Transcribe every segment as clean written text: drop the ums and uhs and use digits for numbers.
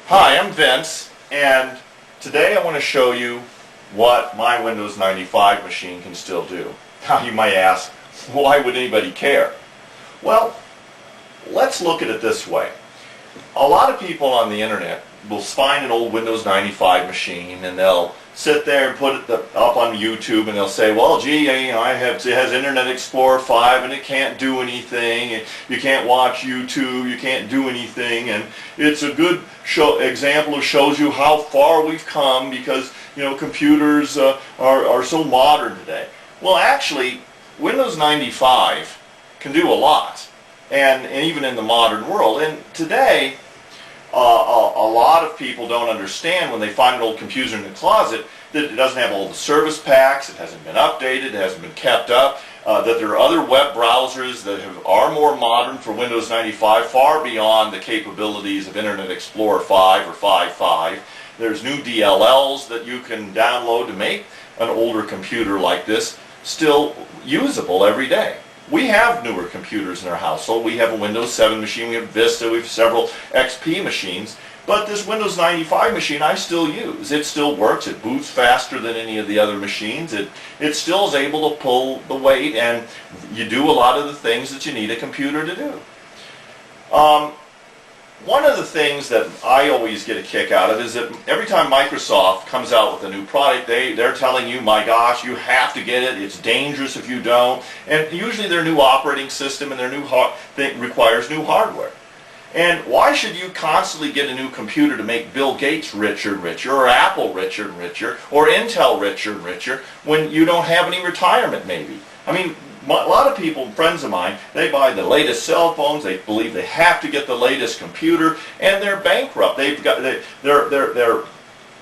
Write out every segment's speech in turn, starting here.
Hi, I'm Vince, and today I want to show you what my Windows 95 machine can still do. Now you might ask, why would anybody care? Well, let's look at it this way. A lot of people on the internet will find an old Windows 95 machine and they'll sit there and put it up on YouTube and they'll say, well, gee, it has Internet Explorer 5 and it can't do anything, and you can't watch YouTube, you can't do anything, and it's a good example of shows you how far we've come because computers are so modern today. Well, actually, Windows 95 can do a lot, and even in the modern world. And today, a lot of people don't understand when they find an old computer in the closet that it doesn't have all the service packs, it hasn't been updated, it hasn't been kept up, that there are other web browsers that are more modern for Windows 95, far beyond the capabilities of Internet Explorer 5 or 5.5. There's new DLLs that you can download to make an older computer like this still usable every day. We have newer computers in our household. We have a Windows 7 machine, we have Vista, we have several XP machines, but this Windows 95 machine I still use. It still works, it boots faster than any of the other machines, it still is able to pull the weight, and you do a lot of the things that you need a computer to do. One of the things that I always get a kick out of is that every time Microsoft comes out with a new product, they're telling you, my gosh, you have to get it, it's dangerous if you don't, and usually their new operating system and their new thing requires new hardware. And why should you constantly get a new computer to make Bill Gates richer and richer, or Apple richer and richer, or Intel richer and richer, when you don't have any retirement maybe? I mean, a lot of people, friends of mine, they buy the latest cell phones, they believe they have to get the latest computer, and they're bankrupt. They've got their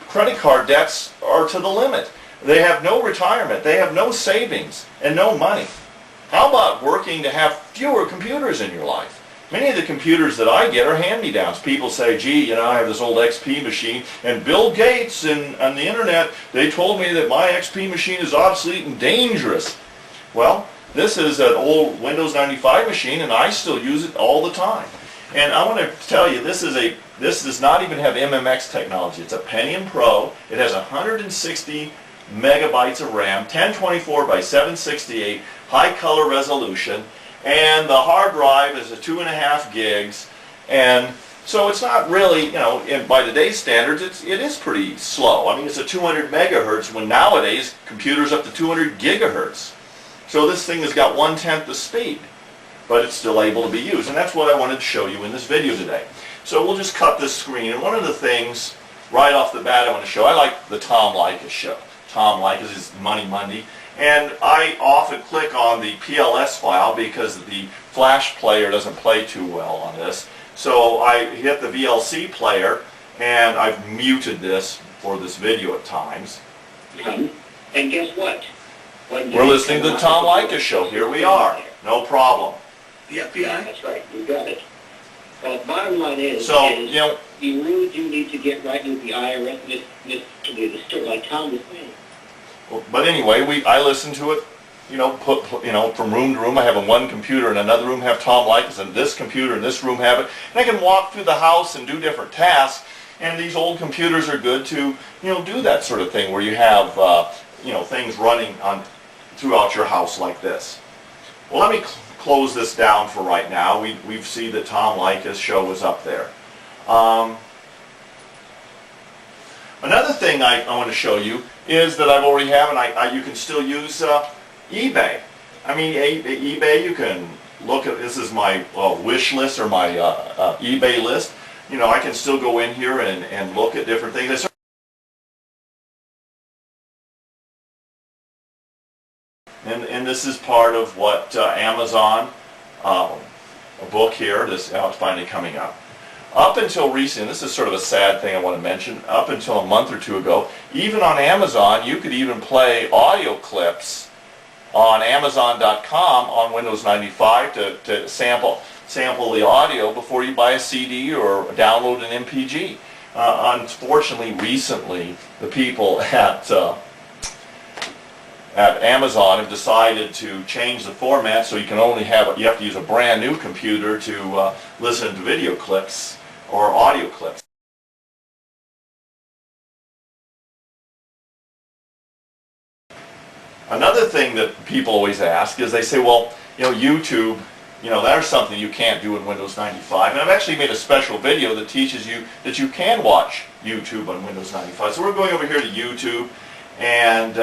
credit card debts are to the limit. They have no retirement, they have no savings, and no money. How about working to have fewer computers in your life? Many of the computers that I get are hand-me-downs. People say, gee, I have this old XP machine, and Bill Gates on the internet, they told me that my XP machine is obsolete and dangerous. Well, this is an old Windows 95 machine, and I still use it all the time. And I want to tell you, this does not even have MMX technology. It's a Pentium Pro. It has 160 megabytes of RAM, 1024 by 768, high color resolution, and the hard drive is a 2.5 gigs. And so it's not really, by today's standards, it is pretty slow. I mean, it's a 200 megahertz when nowadays computers up to 200 gigahertz. So this thing has got 1/10 the speed, but it's still able to be used. And that's what I wanted to show you in this video today. So we'll just cut this screen. And one of the things right off the bat I want to show, I like the Tom Leykis show. Tom Leykis is Money Monday. And I often click on the PLS file because the flash player doesn't play too well on this. So I hit the VLC player, and I've muted this for this video at times. And guess what? We're listening to the Tom Leykis show. Here we are. No problem. The FBI? That's right. You got it. Well, bottom line is, so, you really do need to get right with the IRS. This story, like Tom was saying. But anyway, I listen to it, from room to room. I have one computer in another room have Tom Leykis, and this computer in this room have it. And I can walk through the house and do different tasks. And these old computers are good to, do that sort of thing where you have, things running throughout your house like this. Well, let me close this down for right now. We see the Tom Leykis show was up there. Another thing I want to show you is that I've already have, and you can still use eBay. I mean, eBay, you can look at, this is my wish list or my eBay list. I can still go in here and look at different things. And this is part of what Amazon, a book here, now it's finally coming up. Up until recently, this is sort of a sad thing I want to mention, up until a month or two ago, even on Amazon, you could even play audio clips on Amazon.com on Windows 95 to sample the audio before you buy a CD or download an MPG. Unfortunately, recently, the people at Amazon have decided to change the format so you have to use a brand new computer to listen to video clips or audio clips. Another thing that people always ask is they say, well, you know, YouTube, you know, there's something you can't do in Windows 95. And I've actually made a special video that teaches you that you can watch YouTube on Windows 95. So we're going over here to YouTube, and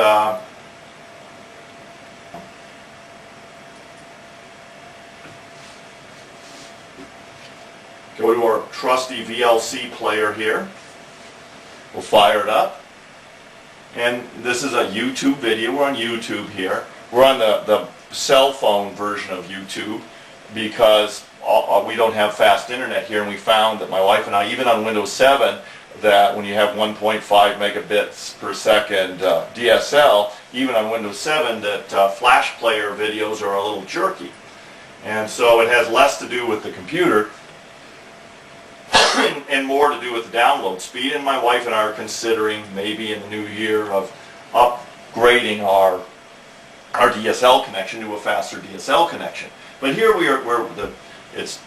go to our trusty VLC player here. We'll fire it up. And this is a YouTube video. We're on YouTube here. We're on the cell phone version of YouTube because we don't have fast internet here, and we found that my wife and I, even on Windows 7, that when you have 1.5 megabits per second DSL, even on Windows 7, that Flash player videos are a little jerky. And so it has less to do with the computer and more to do with the download speed. And my wife and I are considering maybe in the new year of upgrading our DSL connection to a faster DSL connection. But here it's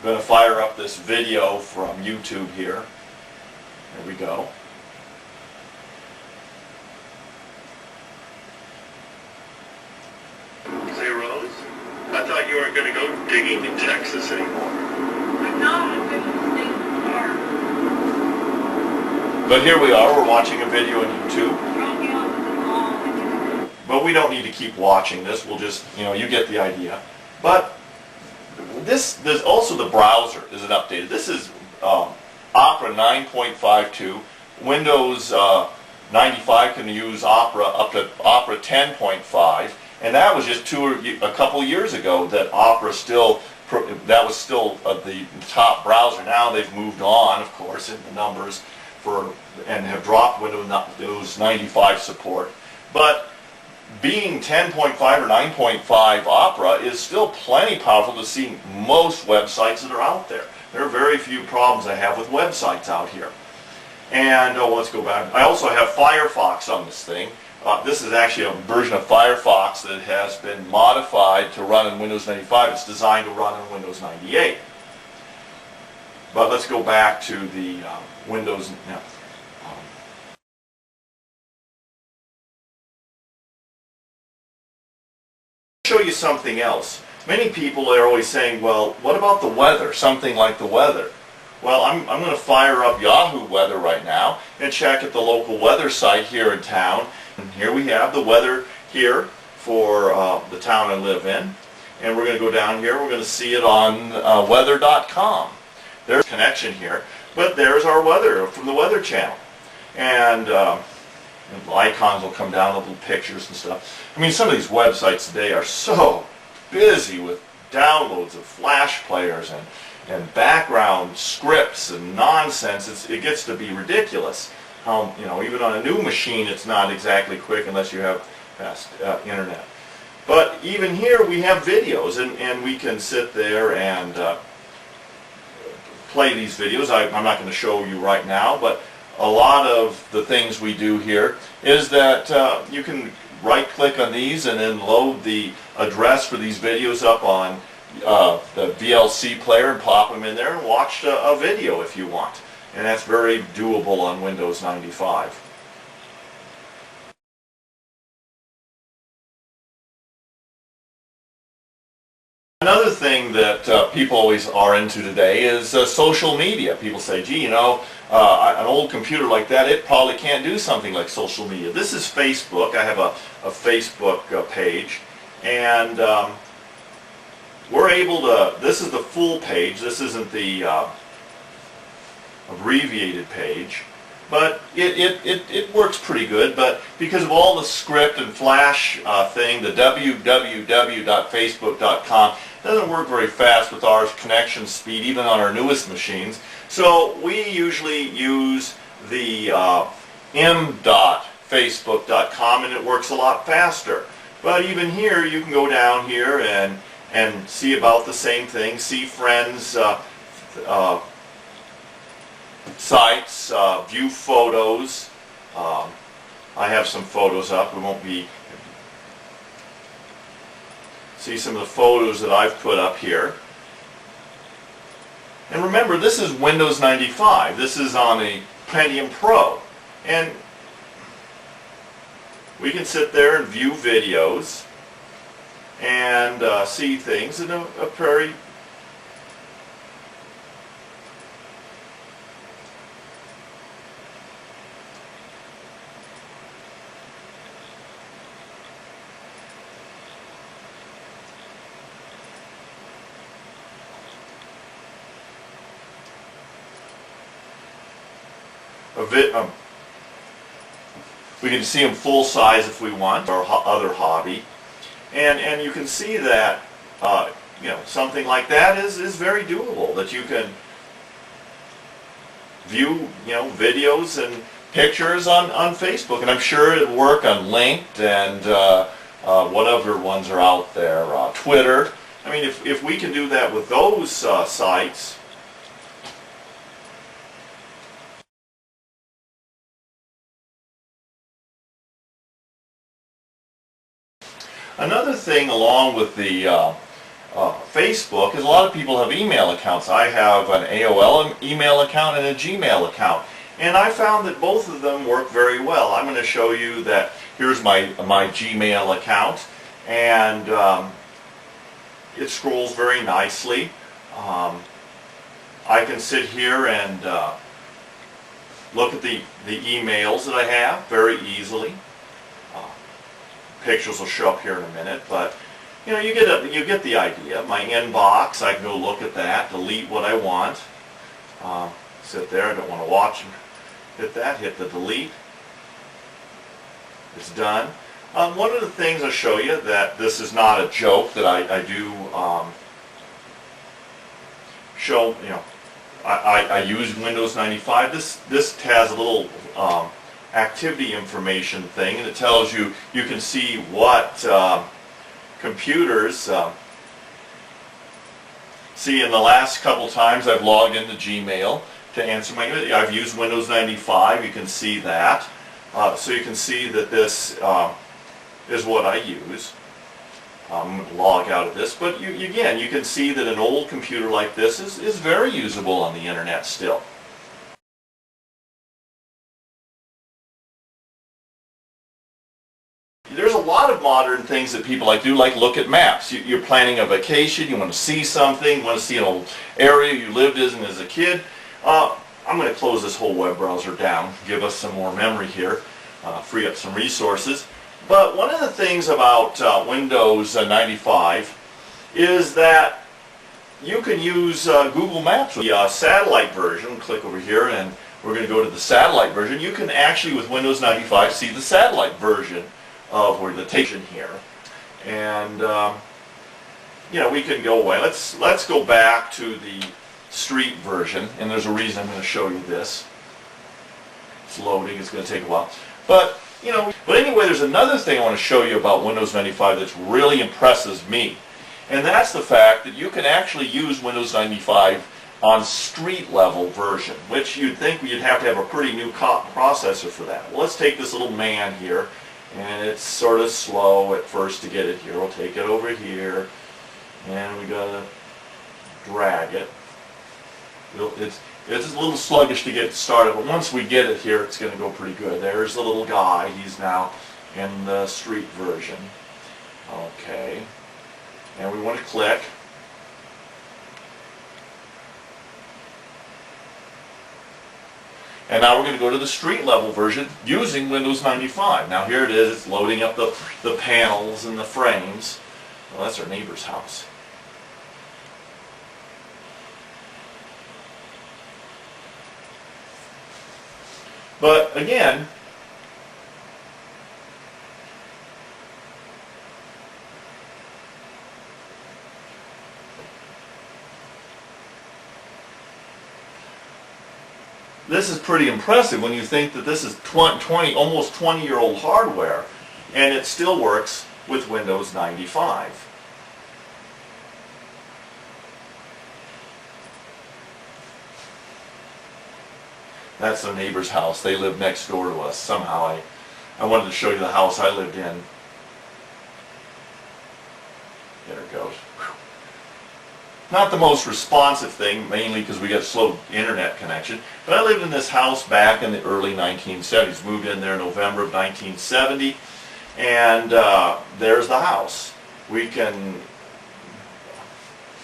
going to fire up this video from YouTube here. There we go. Say, Rose, I thought you weren't going to go digging in Texas anymore. I'm not. I'm going to stay there. But here we are. We're watching a video on YouTube. Drop me off at the mall. But we don't need to keep watching this. We'll just, you know, you get the idea. But there's also the browser isn't updated. This is Opera 9.52. Windows 95 can use Opera up to Opera 10.5, and that was just a couple years ago that Opera that was still the top browser. Now they've moved on, of course, in the numbers and have dropped Windows 95 support. But being 10.5 or 9.5 Opera is still plenty powerful to see most websites that are out there. There are very few problems I have with websites out here. And let's go back. I also have Firefox on this thing. This is actually a version of Firefox that has been modified to run in Windows 95. It's designed to run in Windows 98. But let's go back to the Windows. Show you something else. Many people are always saying, well, what about the weather? Something like the weather. Well, I'm going to fire up Yahoo weather right now and check at the local weather site here in town. And here we have the weather here for the town I live in. And we're going to go down here. We're going to see it on weather.com. There's a connection here. But there's our weather from the Weather Channel. And icons will come down, little pictures and stuff. I mean, some of these websites today are so busy with downloads of Flash players and background scripts and nonsense. It gets to be ridiculous. You know, even on a new machine, it's not exactly quick unless you have fast internet. But even here, we have videos, and we can sit there and play these videos. I'm not going to show you right now, but a lot of the things we do here is that you can right-click on these and then load the address for these videos up on the VLC player and pop them in there and watch a video if you want. And that's very doable on Windows 95. Another thing that people always are into today is social media. People say, gee, you know, an old computer like that, it probably can't do something like social media. This is Facebook. I have a Facebook page, and we're able to, this is the full page. This isn't the abbreviated page. But it works pretty good, but because of all the script and Flash thing, the www.facebook.com doesn't work very fast with our connection speed, even on our newest machines. So we usually use the m.facebook.com, and it works a lot faster. But even here, you can go down here and see about the same thing, see friends' sites, view photos. I have some photos up. We won't be. See some of the photos that I've put up here. And remember, this is Windows 95. This is on a Pentium Pro. And we can sit there and view videos and see things in a very we can see them full size if we want, or other hobby, and you can see that you know, something like that is very doable. That you can view, you know, videos and pictures on Facebook, and I'm sure it'll work on Linked and what other ones are out there, Twitter. I mean, if we can do that with those sites. Another thing along with the Facebook is a lot of people have email accounts. I have an AOL email account and a Gmail account, and I found that both of them work very well. I'm going to show you that. Here's my Gmail account, and it scrolls very nicely. I can sit here and look at the emails that I have very easily. Pictures will show up here in a minute, but you know, you get the idea. My inbox, I can go look at that, delete what I want. Sit there, I don't want to watch and hit that, hit the delete. It's done. One of the things I'll show you, that this is not a joke, that I do show, you know, I use Windows 95. This has a little activity information thing, and it tells you, you can see what computers see. In the last couple times I've logged into Gmail to answer I've used Windows 95. You can see that, so you can see that this is what I use. I'm going to log out of this, but again, you can see that an old computer like this is very usable on the internet still. There's a lot of modern things that people like do, like look at maps. You're planning a vacation, you want to see something, you want to see an old area you lived in as a kid. I'm going to close this whole web browser down, give us some more memory here, free up some resources. But one of the things about Windows 95 is that you can use Google Maps with the satellite version. Click over here and we're going to go to the satellite version. You can actually, with Windows 95, see the satellite version of where the station here, and you know, we can go away. Let's go back to the street version, and there's a reason I'm going to show you this. It's loading. It's going to take a while, but you know. But anyway, there's another thing I want to show you about Windows 95 that really impresses me, and that's the fact that you can actually use Windows 95 on street level version, which you'd think you'd have to have a pretty new processor for that. Well, let's take this little man here. And it's sort of slow at first to get it here. We'll take it over here, and we gotta drag it. It's a little sluggish to get it started, but once we get it here, it's going to go pretty good. There's the little guy. He's now in the street version. Okay, and we want to click. And now we're going to go to the street level version using Windows 95. Now here it is, it's loading up the panels and the frames. Well, that's our neighbor's house. But again, this is pretty impressive when you think that this is almost 20-year-old hardware, and it still works with Windows 95. That's the neighbor's house. They live next door to us. Somehow I wanted to show you the house I lived in. There it goes. Not the most responsive thing, mainly because we got slow internet connection. But I lived in this house back in the early 1970s. Moved in there in November of 1970. And there's the house. We can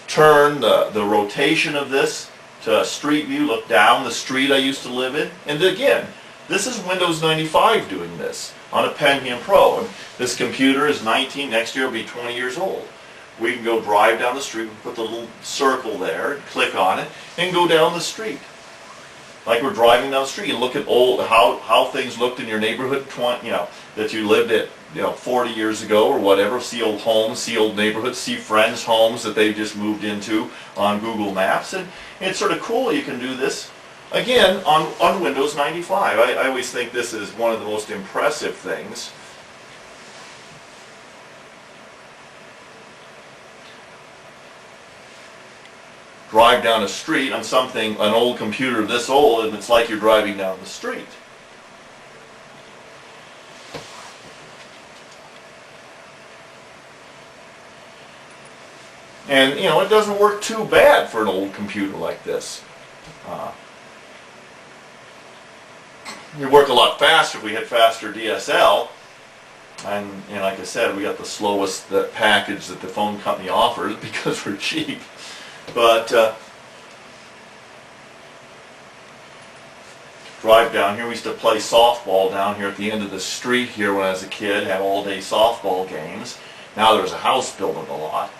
turn the rotation of this to street view, look down the street I used to live in. And again, this is Windows 95 doing this on a Pentium Pro. And this computer is 19, next year will be 20 years old. We can go drive down the street, put the little circle there, click on it, and go down the street. Like we're driving down the street and look at how things looked in your neighborhood, that you lived at 40 years ago or whatever. See old homes, see old neighborhoods, see friends' homes that they've just moved into on Google Maps. And it's sort of cool you can do this, again, on Windows 95. I always think this is one of the most impressive things. Drive down a street on an old computer this old, and it's like you're driving down the street. And, it doesn't work too bad for an old computer like this. It'd work a lot faster if we had faster DSL. And like I said, we got the slowest package that the phone company offers because we're cheap. But drive down here. We used to play softball down here at the end of the street here when I was a kid. Had all-day softball games. Now there's a house built on the lot.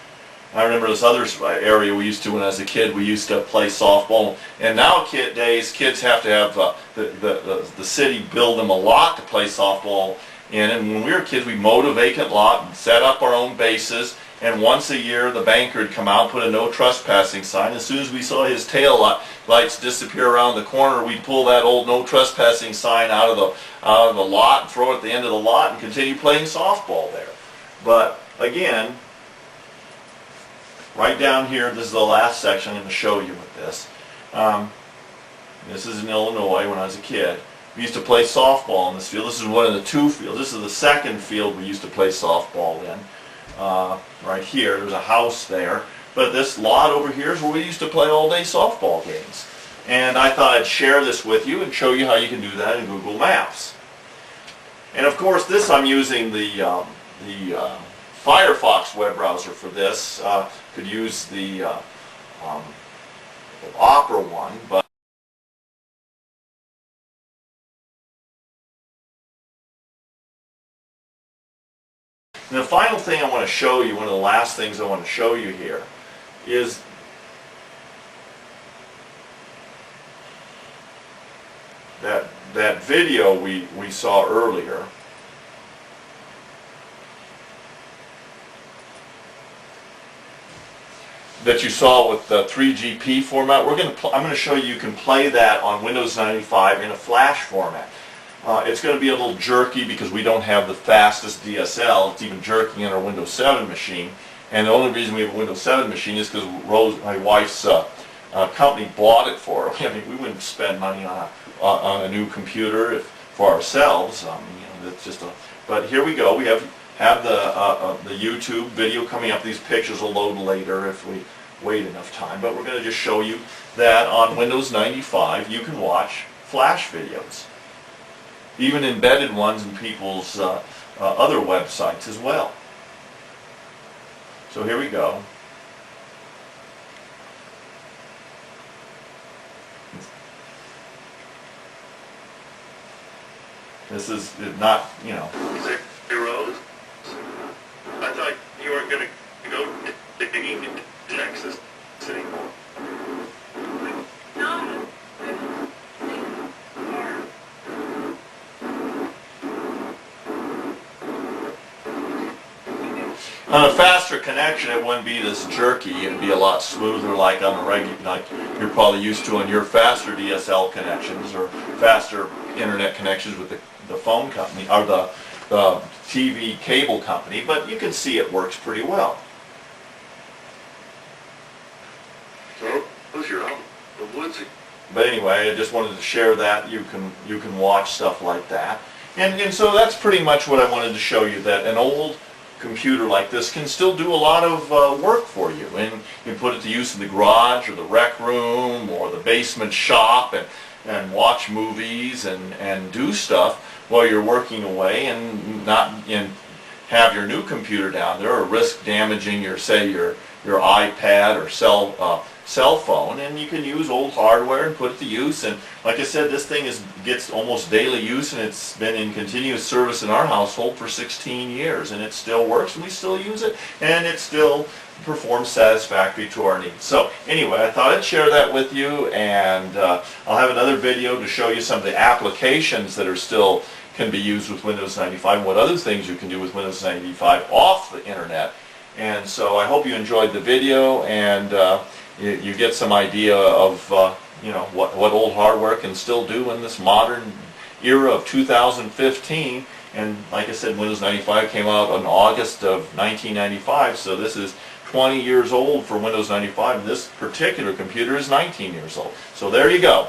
I remember this other area we used to, when I was a kid, we used to play softball. And nowadays, kids have to have the city build them a lot to play softball in. And when we were kids, we mowed a vacant lot and set up our own bases. And once a year, the banker would come out and put a no trespassing sign. As soon as we saw his tail lights disappear around the corner, we'd pull that old no trespassing sign out of the lot and throw it at the end of the lot and continue playing softball there. But again, right down here, this is the last section I'm going to show you with this. This is in Illinois when I was a kid. We used to play softball in this field. This is one of the two fields. This is the second field we used to play softball in. Right here, there's a house there. But this lot over here is where we used to play all-day softball games. And I thought I'd share this with you and show you how you can do that in Google Maps. And of course, this I'm using the Firefox web browser for this. Could use the Opera one, but and the final thing I want to show you, one of the last things I want to show you here, is that video we saw earlier. That you saw with the 3GP format. I'm going to show you can play that on Windows 95 in a flash format. It's going to be a little jerky because we don't have the fastest DSL. It's even jerky in our Windows 7 machine. And the only reason we have a Windows 7 machine is because my wife's company bought it for her. I mean, we wouldn't spend money on a new computer for ourselves. That's just but here we go. We have the YouTube video coming up. These pictures will load later if we wait enough time. But we're going to just show you that on Windows 95 you can watch flash videos. Even embedded ones in people's other websites as well. So here we go. This is not, Zeros? I thought you weren't going to go digging in Texas anymore. No. On a faster connection, it wouldn't be this jerky. It'd be a lot smoother, like on a regular, like you're probably used to on your faster DSL connections or faster internet connections with the phone company or the TV cable company. But you can see it works pretty well. So, close your eyes. The woods. But anyway, I just wanted to share that you can watch stuff like that, and so that's pretty much what I wanted to show you. That an old computer like this can still do a lot of work for you, and you can put it to use in the garage or the rec room or the basement shop and watch movies and do stuff while you're working away and have your new computer down there, or risk damaging your iPad or cell phone, and you can use old hardware and put it to use. And like I said, this thing gets almost daily use, and it's been in continuous service in our household for 16 years, and it still works, and we still use it, and it still performs satisfactory to our needs. So anyway, I thought I'd share that with you, and I'll have another video to show you some of the applications that are still can be used with Windows 95, and what other things you can do with Windows 95 off the internet. And so I hope you enjoyed the video, and you get some idea of what old hardware can still do in this modern era of 2015. And like I said, Windows 95 came out in August of 1995, so this is 20 years old for Windows 95, and this particular computer is 19 years old. So there you go.